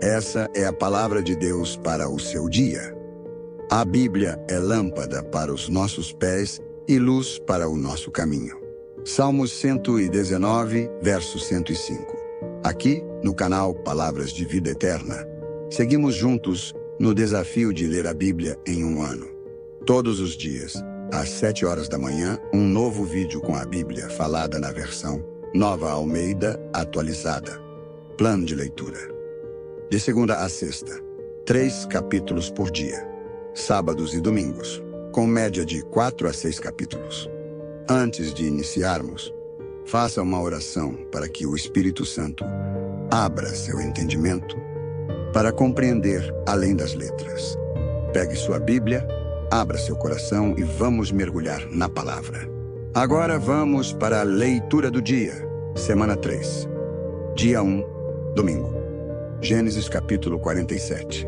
Essa é a palavra de Deus para o seu dia. A Bíblia é lâmpada para os nossos pés e luz para o nosso caminho. Salmos 119, verso 105. Aqui, no canal Palavras de Vida Eterna, seguimos juntos no desafio de ler a Bíblia em um ano. Todos os dias, às 7 horas da manhã, um novo vídeo com a Bíblia falada na versão Nova Almeida atualizada. Plano de leitura. De segunda a sexta, 3 capítulos por dia. Sábados e domingos, com média de 4 a 6 capítulos. Antes de iniciarmos, faça uma oração para que o Espírito Santo abra seu entendimento para compreender além das letras. Pegue sua Bíblia, abra seu coração e vamos mergulhar na palavra. Agora vamos para a leitura do dia, semana 3, dia 1, domingo. Gênesis capítulo 47.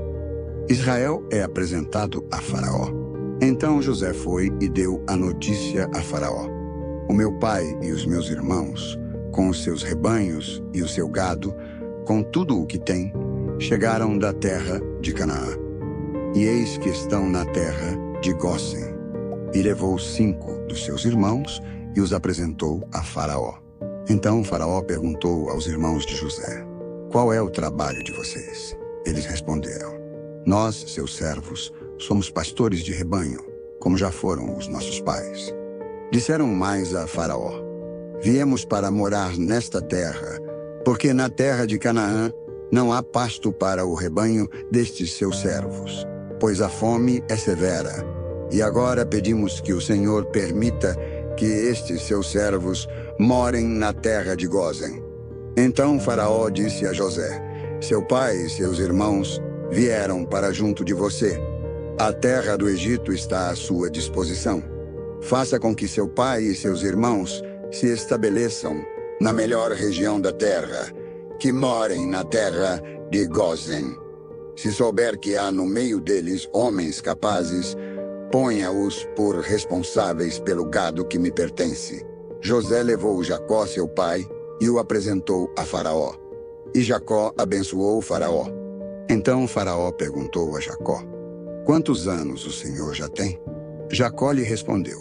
Israel é apresentado a Faraó. Então José foi e deu a notícia a Faraó. O meu pai e os meus irmãos, com os seus rebanhos e o seu gado, com tudo o que tem, chegaram da terra de Canaã. E eis que estão na terra de Gósen. E levou 5 dos seus irmãos e os apresentou a Faraó. Então Faraó perguntou aos irmãos de José: qual é o trabalho de vocês? Eles responderam: nós, seus servos, somos pastores de rebanho, como já foram os nossos pais. Disseram mais a Faraó: viemos para morar nesta terra, porque na terra de Canaã não há pasto para o rebanho destes seus servos, pois a fome é severa. E agora pedimos que o Senhor permita que estes seus servos morem na terra de Gósen. Então Faraó disse a José: seu pai e seus irmãos vieram para junto de você. A terra do Egito está à sua disposição. Faça com que seu pai e seus irmãos se estabeleçam na melhor região da terra, que morem na terra de Gósen. Se souber que há no meio deles homens capazes, ponha-os por responsáveis pelo gado que me pertence. José levou Jacó, seu pai, e o apresentou a Faraó. E Jacó abençoou Faraó. Então Faraó perguntou a Jacó: quantos anos o Senhor já tem? Jacó lhe respondeu: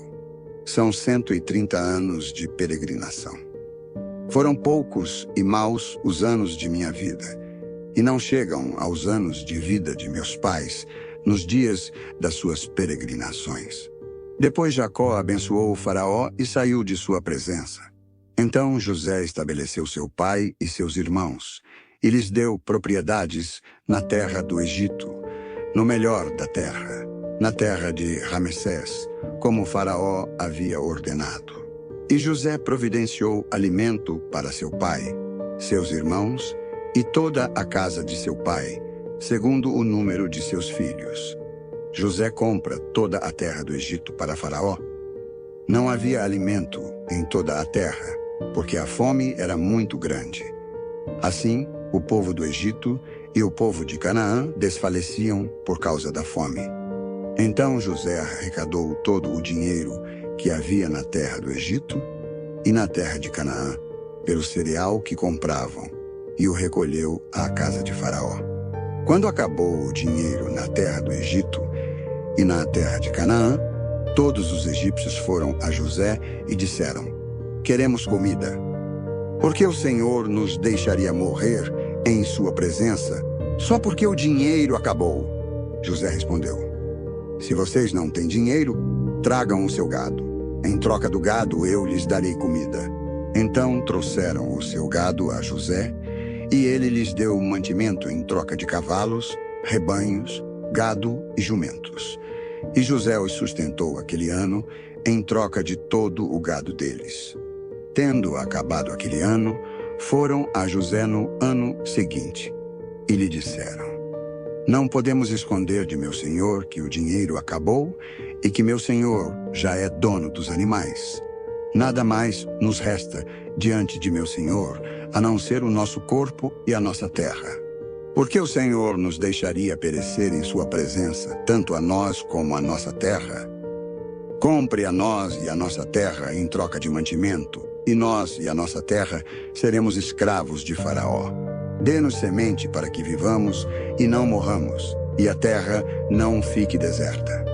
são 130 anos de peregrinação. Foram poucos e maus os anos de minha vida, e não chegam aos anos de vida de meus pais, nos dias das suas peregrinações. Depois Jacó abençoou o Faraó e saiu de sua presença. Então José estabeleceu seu pai e seus irmãos, e lhes deu propriedades na terra do Egito, no melhor da terra, na terra de Ramessés, como o Faraó havia ordenado. E José providenciou alimento para seu pai, seus irmãos e toda a casa de seu pai, segundo o número de seus filhos. José compra toda a terra do Egito para Faraó. Não havia alimento em toda a terra, porque a fome era muito grande. Assim, o povo do Egito e o povo de Canaã desfaleciam por causa da fome. Então José arrecadou todo o dinheiro que havia na terra do Egito e na terra de Canaã, pelo cereal que compravam, e o recolheu à casa de Faraó. Quando acabou o dinheiro na terra do Egito e na terra de Canaã, todos os egípcios foram a José e disseram: queremos comida. Por que o Senhor nos deixaria morrer em sua presença, só porque o dinheiro acabou? José respondeu: se vocês não têm dinheiro, tragam o seu gado. Em troca do gado, eu lhes darei comida. Então trouxeram o seu gado a José, e ele lhes deu mantimento em troca de cavalos, rebanhos, gado e jumentos. E José os sustentou aquele ano em troca de todo o gado deles. Tendo acabado aquele ano, foram a José no ano seguinte e lhe disseram: não podemos esconder de meu senhor que o dinheiro acabou e que meu senhor já é dono dos animais. Nada mais nos resta diante de meu senhor, a não ser o nosso corpo e a nossa terra. Por que o Senhor nos deixaria perecer em sua presença, tanto a nós como a nossa terra? Compre a nós e a nossa terra em troca de mantimento, e nós e a nossa terra seremos escravos de Faraó. Dê-nos semente para que vivamos e não morramos, e a terra não fique deserta.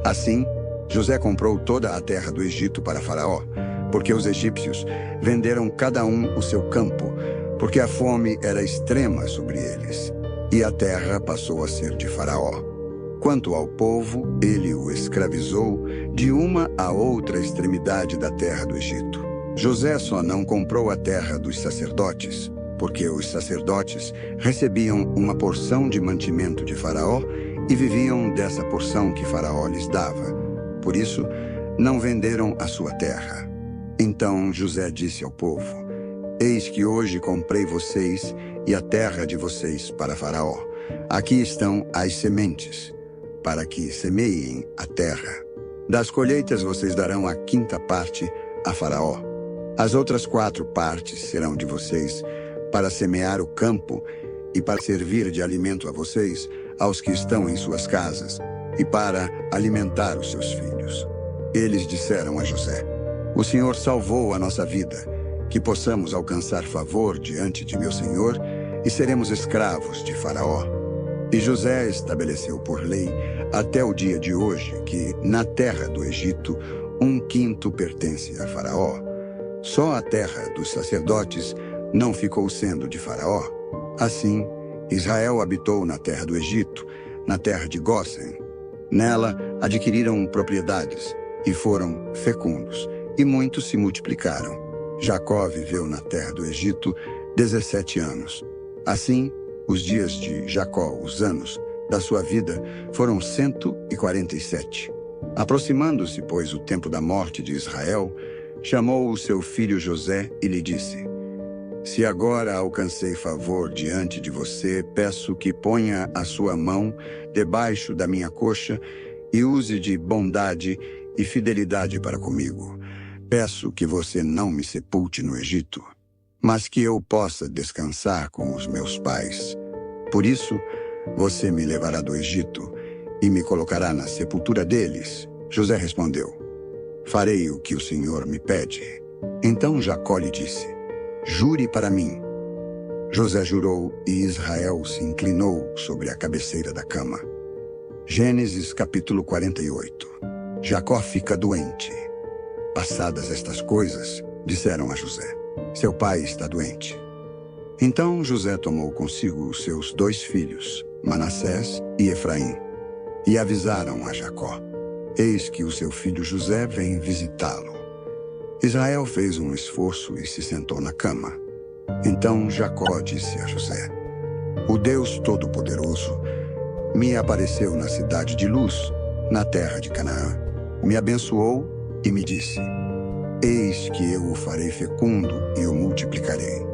Assim, José comprou toda a terra do Egito para Faraó, porque os egípcios venderam cada um o seu campo, porque a fome era extrema sobre eles, e a terra passou a ser de Faraó. Quanto ao povo, ele o escravizou de uma a outra extremidade da terra do Egito. José só não comprou a terra dos sacerdotes, porque os sacerdotes recebiam uma porção de mantimento de Faraó e viviam dessa porção que Faraó lhes dava. Por isso, não venderam a sua terra. Então José disse ao povo: Eis que hoje comprei vocês e a terra de vocês para Faraó. Aqui estão as sementes, para que semeiem a terra. Das colheitas vocês darão a 5ª parte a Faraó. As outras 4 partes serão de vocês, para semear o campo e para servir de alimento a vocês, aos que estão em suas casas, e para alimentar os seus filhos. Eles disseram a José: O Senhor salvou a nossa vida, que possamos alcançar favor diante de meu senhor e seremos escravos de Faraó. E José estabeleceu por lei, até o dia de hoje, que na terra do Egito 1/5 pertence a Faraó. Só a terra dos sacerdotes não ficou sendo de Faraó. Assim, Israel habitou na terra do Egito, na terra de Gósen. Nela adquiriram propriedades e foram fecundos, e muitos se multiplicaram. Jacó viveu na terra do Egito 17 anos. Assim, os dias de Jacó, os anos da sua vida, foram 147. Aproximando-se, pois, o tempo da morte de Israel, chamou o seu filho José e lhe disse: Se agora alcancei favor diante de você, peço que ponha a sua mão debaixo da minha coxa e use de bondade e fidelidade para comigo. Peço que você não me sepulte no Egito, mas que eu possa descansar com os meus pais. Por isso, você me levará do Egito e me colocará na sepultura deles. José respondeu: Farei o que o Senhor me pede. Então Jacó lhe disse: Jure para mim. José jurou e Israel se inclinou sobre a cabeceira da cama. Gênesis capítulo 48. Jacó fica doente. Passadas estas coisas, disseram a José: Seu pai está doente. Então José tomou consigo os seus 2 filhos, Manassés e Efraim, e avisaram a Jacó: Eis que o seu filho José vem visitá-lo. Israel fez um esforço e se sentou na cama. Então Jacó disse a José: O Deus Todo-Poderoso me apareceu na cidade de Luz, na terra de Canaã. Me abençoou e me disse: Eis que eu o farei fecundo e o multiplicarei.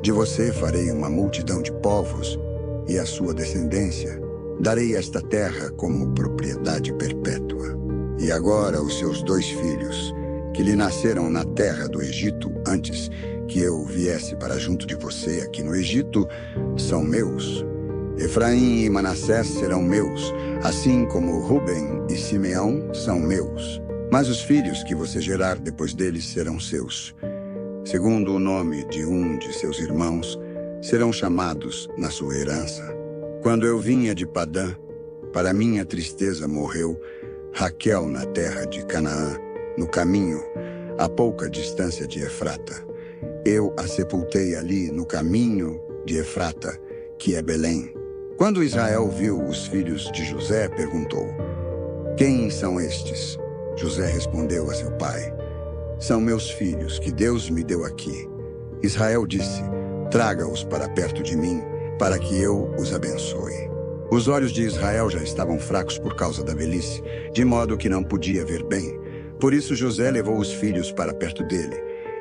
De você farei uma multidão de povos, e à sua descendência darei esta terra como propriedade perpétua. E agora os seus 2 filhos, que lhe nasceram na terra do Egito antes que eu viesse para junto de você aqui no Egito, são meus. Efraim e Manassés serão meus, assim como Ruben e Simeão são meus. Mas os filhos que você gerar depois deles serão seus. Segundo o nome de um de seus irmãos, serão chamados na sua herança. Quando eu vinha de Padã, para minha tristeza morreu Raquel na terra de Canaã, no caminho, a pouca distância de Efrata. Eu a sepultei ali no caminho de Efrata, que é Belém. Quando Israel viu os filhos de José, perguntou: Quem são estes? José respondeu a seu pai: São meus filhos, que Deus me deu aqui. Israel disse: Traga-os para perto de mim, para que eu os abençoe. Os olhos de Israel já estavam fracos por causa da velhice, de modo que não podia ver bem. Por isso José levou os filhos para perto dele,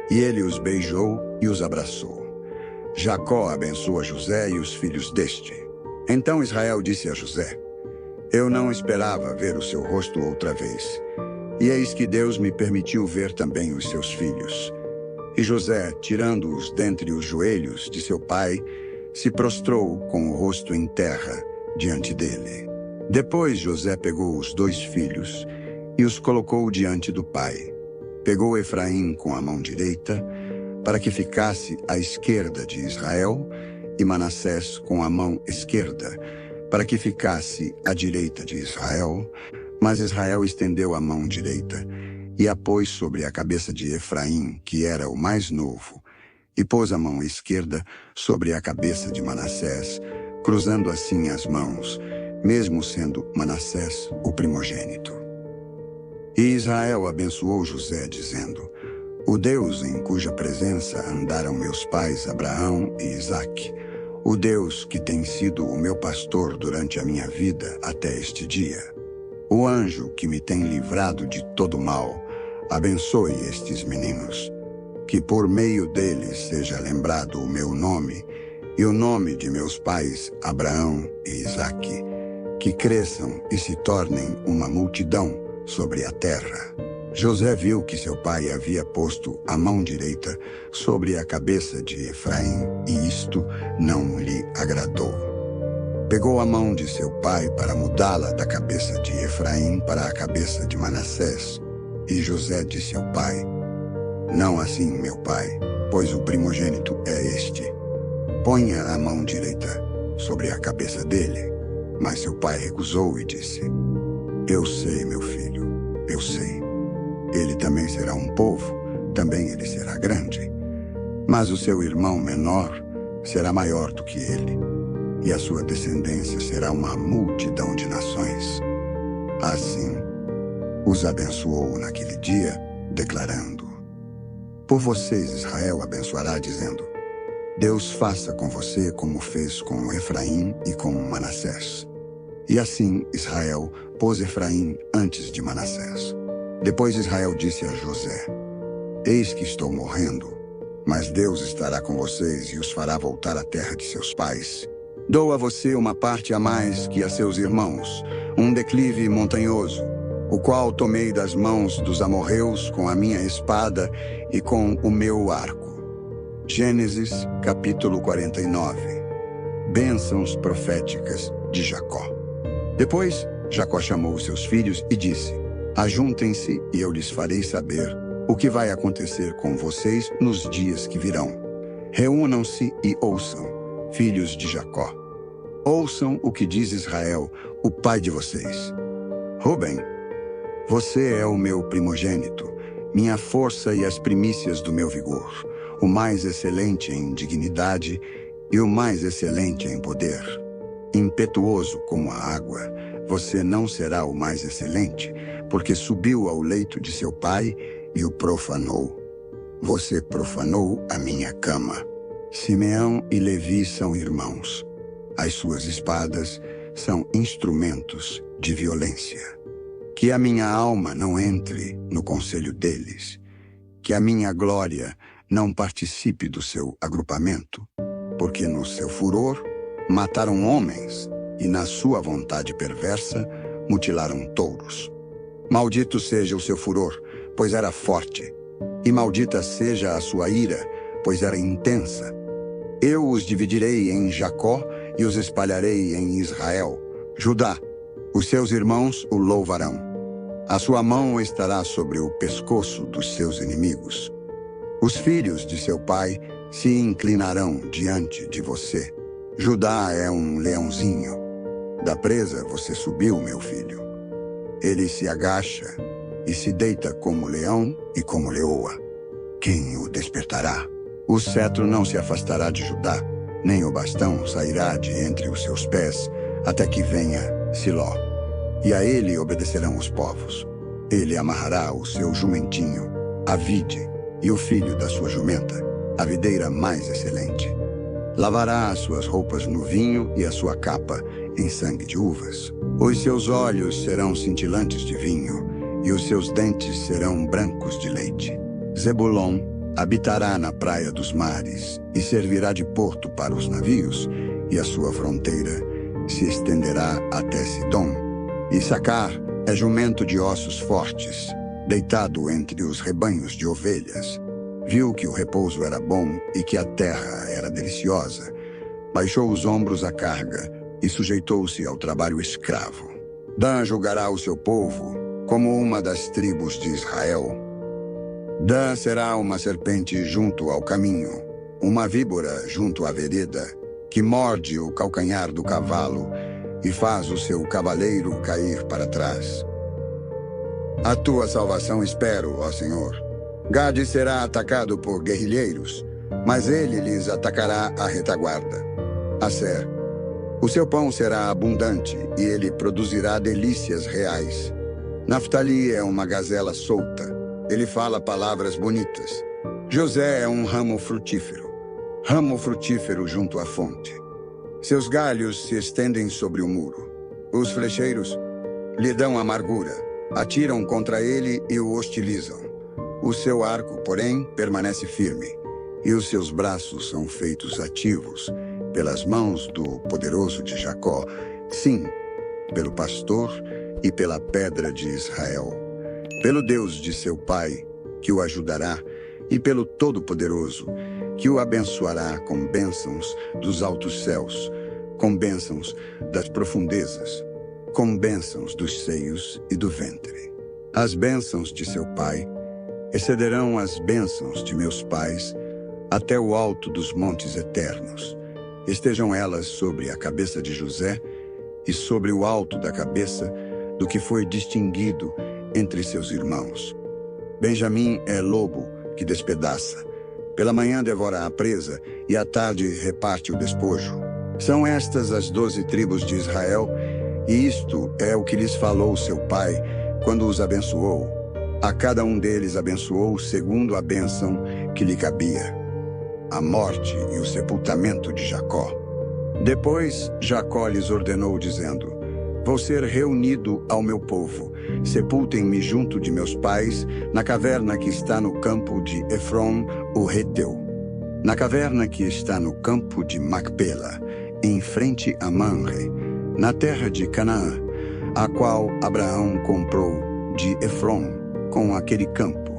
e ele os beijou e os abraçou. Jacó abençoa José e os filhos deste. Então Israel disse a José: Eu não esperava ver o seu rosto outra vez. E eis que Deus me permitiu ver também os seus filhos. E José, tirando-os dentre os joelhos de seu pai, se prostrou com o rosto em terra diante dele. Depois José pegou os 2 filhos e os colocou diante do pai. Pegou Efraim com a mão direita, para que ficasse à esquerda de Israel, e Manassés com a mão esquerda, para que ficasse à direita de Israel, mas Israel estendeu a mão direita e a pôs sobre a cabeça de Efraim, que era o mais novo, e pôs a mão esquerda sobre a cabeça de Manassés, cruzando assim as mãos, mesmo sendo Manassés o primogênito. E Israel abençoou José, dizendo: o Deus em cuja presença andaram meus pais Abraão e Isaque, o Deus que tem sido o meu pastor durante a minha vida até este dia, o anjo que me tem livrado de todo mal, abençoe estes meninos, que por meio deles seja lembrado o meu nome e o nome de meus pais Abraão e Isaque, que cresçam e se tornem uma multidão sobre a terra. José viu que seu pai havia posto a mão direita sobre a cabeça de Efraim, e isto não lhe agradou. Pegou a mão de seu pai para mudá-la da cabeça de Efraim para a cabeça de Manassés. E José disse ao pai: não assim, meu pai, pois o primogênito é este. Ponha a mão direita sobre a cabeça dele. Mas seu pai recusou e disse: eu sei, meu filho, eu sei. Ele também será um povo, também ele será grande. Mas o seu irmão menor será maior do que ele, e a sua descendência será uma multidão de nações. Assim, os abençoou naquele dia, declarando: por vocês Israel abençoará, dizendo: Deus faça com você como fez com Efraim e com Manassés. E assim Israel pôs Efraim antes de Manassés. Depois Israel disse a José: eis que estou morrendo, mas Deus estará com vocês e os fará voltar à terra de seus pais. Dou a você uma parte a mais que a seus irmãos, um declive montanhoso, o qual tomei das mãos dos amorreus com a minha espada e com o meu arco. Gênesis, capítulo 49. Bênçãos proféticas de Jacó. Depois, Jacó chamou os seus filhos e disse: ajuntem-se e eu lhes farei saber o que vai acontecer com vocês nos dias que virão. Reúnam-se e ouçam, filhos de Jacó. Ouçam o que diz Israel, o pai de vocês. Rúben, você é o meu primogênito, minha força e as primícias do meu vigor, o mais excelente em dignidade e o mais excelente em poder. Impetuoso como a água, você não será o mais excelente, porque subiu ao leito de seu pai e o profanou. Você profanou a minha cama. Simeão e Levi são irmãos. As suas espadas são instrumentos de violência. Que a minha alma não entre no conselho deles. Que a minha glória não participe do seu agrupamento. Porque no seu furor mataram homens e na sua vontade perversa mutilaram touros. Maldito seja o seu furor, pois era forte, e maldita seja a sua ira, pois era intensa. Eu os dividirei em Jacó e os espalharei em Israel. Judá, os seus irmãos o louvarão. A sua mão estará sobre o pescoço dos seus inimigos. Os filhos de seu pai se inclinarão diante de você. Judá é um leãozinho. Da presa você subiu, meu filho. Ele se agacha e se deita como leão e como leoa. Quem o despertará? O cetro não se afastará de Judá, nem o bastão sairá de entre os seus pés, até que venha Siló. E a ele obedecerão os povos. Ele amarrará o seu jumentinho, a vide, e o filho da sua jumenta, a videira mais excelente. Lavará as suas roupas no vinho e a sua capa em sangue de uvas. Os seus olhos serão cintilantes de vinho, e os seus dentes serão brancos de leite. Zebulon habitará na praia dos mares, e servirá de porto para os navios, e a sua fronteira se estenderá até Sidom. Issacar é jumento de ossos fortes, deitado entre os rebanhos de ovelhas. Viu que o repouso era bom e que a terra era deliciosa. Baixou os ombros à carga e sujeitou-se ao trabalho escravo. Dan julgará o seu povo como uma das tribos de Israel. Dan será uma serpente junto ao caminho, uma víbora junto à vereda, que morde o calcanhar do cavalo e faz o seu cavaleiro cair para trás. A tua salvação espero, ó Senhor. Gade será atacado por guerrilheiros, mas ele lhes atacará à retaguarda. Asser, o seu pão será abundante e ele produzirá delícias reais. Naftali é uma gazela solta, ele fala palavras bonitas. José é um ramo frutífero junto à fonte. Seus galhos se estendem sobre o muro. Os flecheiros lhe dão amargura, atiram contra ele e o hostilizam. O seu arco, porém, permanece firme, e os seus braços são feitos ativos pelas mãos do poderoso de Jacó, sim, pelo pastor e pela pedra de Israel, pelo Deus de seu pai, que o ajudará, e pelo Todo-Poderoso, que o abençoará com bênçãos dos altos céus, com bênçãos das profundezas, com bênçãos dos seios e do ventre. As bênçãos de seu pai excederão as bênçãos de meus pais até o alto dos montes eternos. Estejam elas sobre a cabeça de José e sobre o alto da cabeça do que foi distinguido entre seus irmãos. Benjamim é lobo que despedaça. Pela manhã devora a presa e à tarde reparte o despojo. São estas as 12 tribos de Israel, e isto é o que lhes falou seu pai quando os abençoou. A cada um deles abençoou segundo a bênção que lhe cabia. A morte e o sepultamento de Jacó. Depois Jacó lhes ordenou, dizendo: Vou ser reunido ao meu povo. Sepultem-me junto de meus pais, na caverna que está no campo de Efron, o Heteu, na caverna que está no campo de Macpela, em frente a Manre, na terra de Canaã, a qual Abraão comprou de Efron, com aquele campo,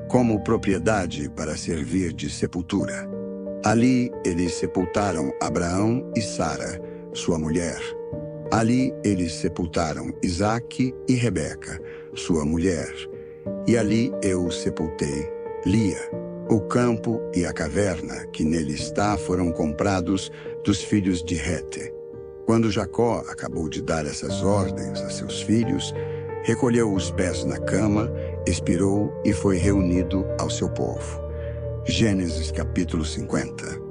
como propriedade para servir de sepultura. Ali eles sepultaram Abraão e Sara, sua mulher. Ali eles sepultaram Isaque e Rebeca, sua mulher. E ali eu sepultei Lia. O campo e a caverna que nele está foram comprados dos filhos de Hete. Quando Jacó acabou de dar essas ordens a seus filhos, recolheu os pés na cama, expirou e foi reunido ao seu povo. Gênesis capítulo 50.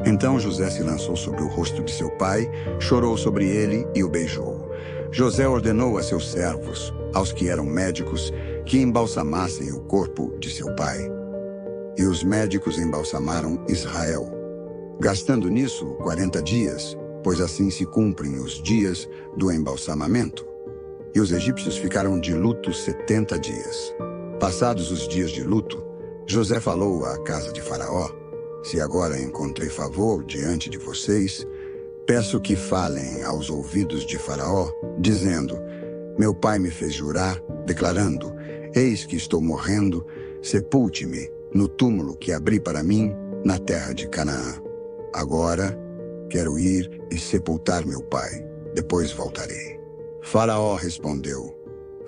Então José se lançou sobre o rosto de seu pai, chorou sobre ele e o beijou. José ordenou a seus servos, aos que eram médicos, que embalsamassem o corpo de seu pai. E os médicos embalsamaram Israel, gastando nisso 40 dias, pois assim se cumprem os dias do embalsamamento. E os egípcios ficaram de luto 70 dias. Passados os dias de luto, José falou à casa de Faraó: Se agora encontrei favor diante de vocês, peço que falem aos ouvidos de Faraó, dizendo: Meu pai me fez jurar, declarando: Eis que estou morrendo, sepulte-me no túmulo que abri para mim na terra de Canaã. Agora quero ir e sepultar meu pai, depois voltarei. Faraó respondeu: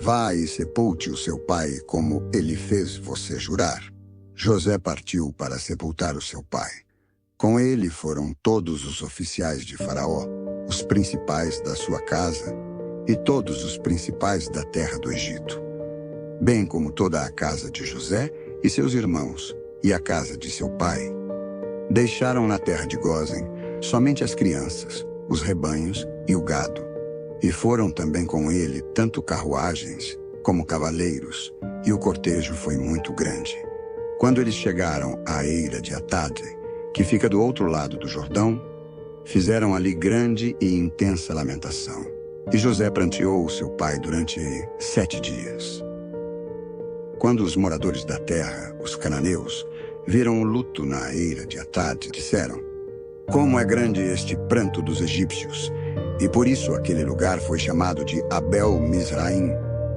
Vá e sepulte o seu pai como ele fez você jurar. José partiu para sepultar o seu pai. Com ele foram todos os oficiais de Faraó, os principais da sua casa e todos os principais da terra do Egito, bem como toda a casa de José e seus irmãos e a casa de seu pai. Deixaram na terra de Gósen somente as crianças, os rebanhos e o gado. E foram também com ele tanto carruagens como cavaleiros, e o cortejo foi muito grande. Quando eles chegaram à eira de Atade, que fica do outro lado do Jordão, fizeram ali grande e intensa lamentação. E José pranteou seu pai durante 7 dias. Quando os moradores da terra, os cananeus, viram o luto na eira de Atade, disseram: Como é grande este pranto dos egípcios! E por isso aquele lugar foi chamado de Abel-Mizraim.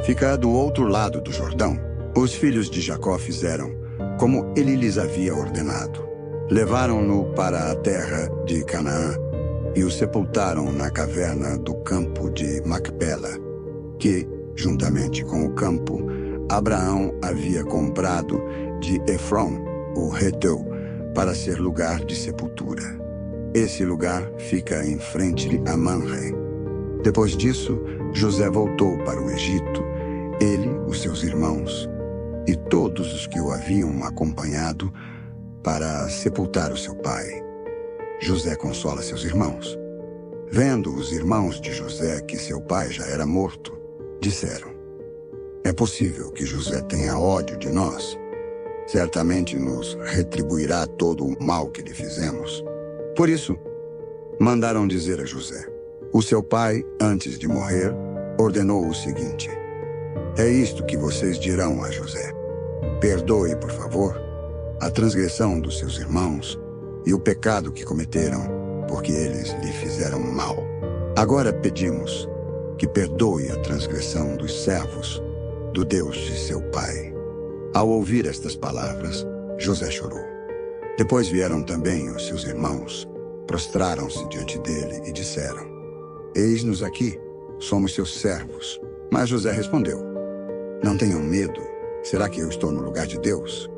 Fica do outro lado do Jordão. Os filhos de Jacó fizeram como ele lhes havia ordenado. Levaram-no para a terra de Canaã e o sepultaram na caverna do campo de Macpela, que, juntamente com o campo, Abraão havia comprado de Efron, o Heteu, para ser lugar de sepultura. Esse lugar fica em frente a Manre. Depois disso, José voltou para o Egito, ele, os seus irmãos e todos os que o haviam acompanhado para sepultar o seu pai. José consola seus irmãos. Vendo os irmãos de José que seu pai já era morto, disseram: é possível que José tenha ódio de nós. Certamente nos retribuirá todo o mal que lhe fizemos. Por isso, mandaram dizer a José: o seu pai, antes de morrer, ordenou o seguinte: é isto que vocês dirão a José: perdoe, por favor, a transgressão dos seus irmãos e o pecado que cometeram, porque eles lhe fizeram mal. Agora pedimos que perdoe a transgressão dos servos do Deus de seu pai. Ao ouvir estas palavras, José chorou. Depois vieram também os seus irmãos, prostraram-se diante dele e disseram: eis-nos aqui, somos seus servos. Mas José respondeu: não tenham medo, será que eu estou no lugar de Deus?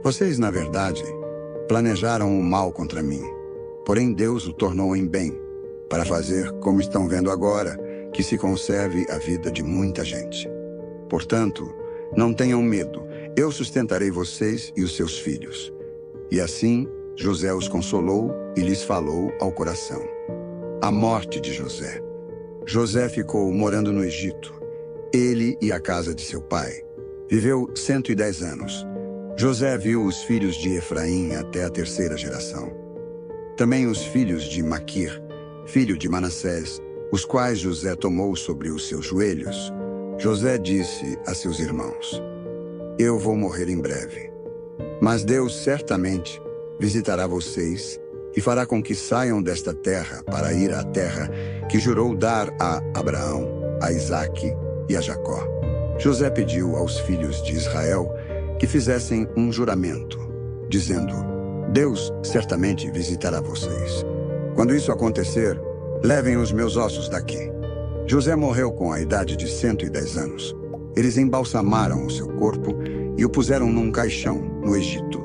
Vocês, na verdade, planejaram o mal contra mim, porém Deus o tornou em bem, para fazer, como estão vendo agora, que se conserve a vida de muita gente. Portanto, não tenham medo, eu sustentarei vocês e os seus filhos. E assim, José os consolou e lhes falou ao coração. A morte de José. José ficou morando no Egito, ele e a casa de seu pai. Viveu 110 anos. José viu os filhos de Efraim até a terceira geração. Também os filhos de Maquir, filho de Manassés, os quais José tomou sobre os seus joelhos. José disse a seus irmãos: eu vou morrer em breve, mas Deus certamente visitará vocês e fará com que saiam desta terra para ir à terra que jurou dar a Abraão, a Isaque e a Jacó. José pediu aos filhos de Israel que fizessem um juramento, dizendo: Deus certamente visitará vocês. Quando isso acontecer, levem os meus ossos daqui. José morreu com a idade de 110 anos. Eles embalsamaram o seu corpo e o puseram num caixão no Egito,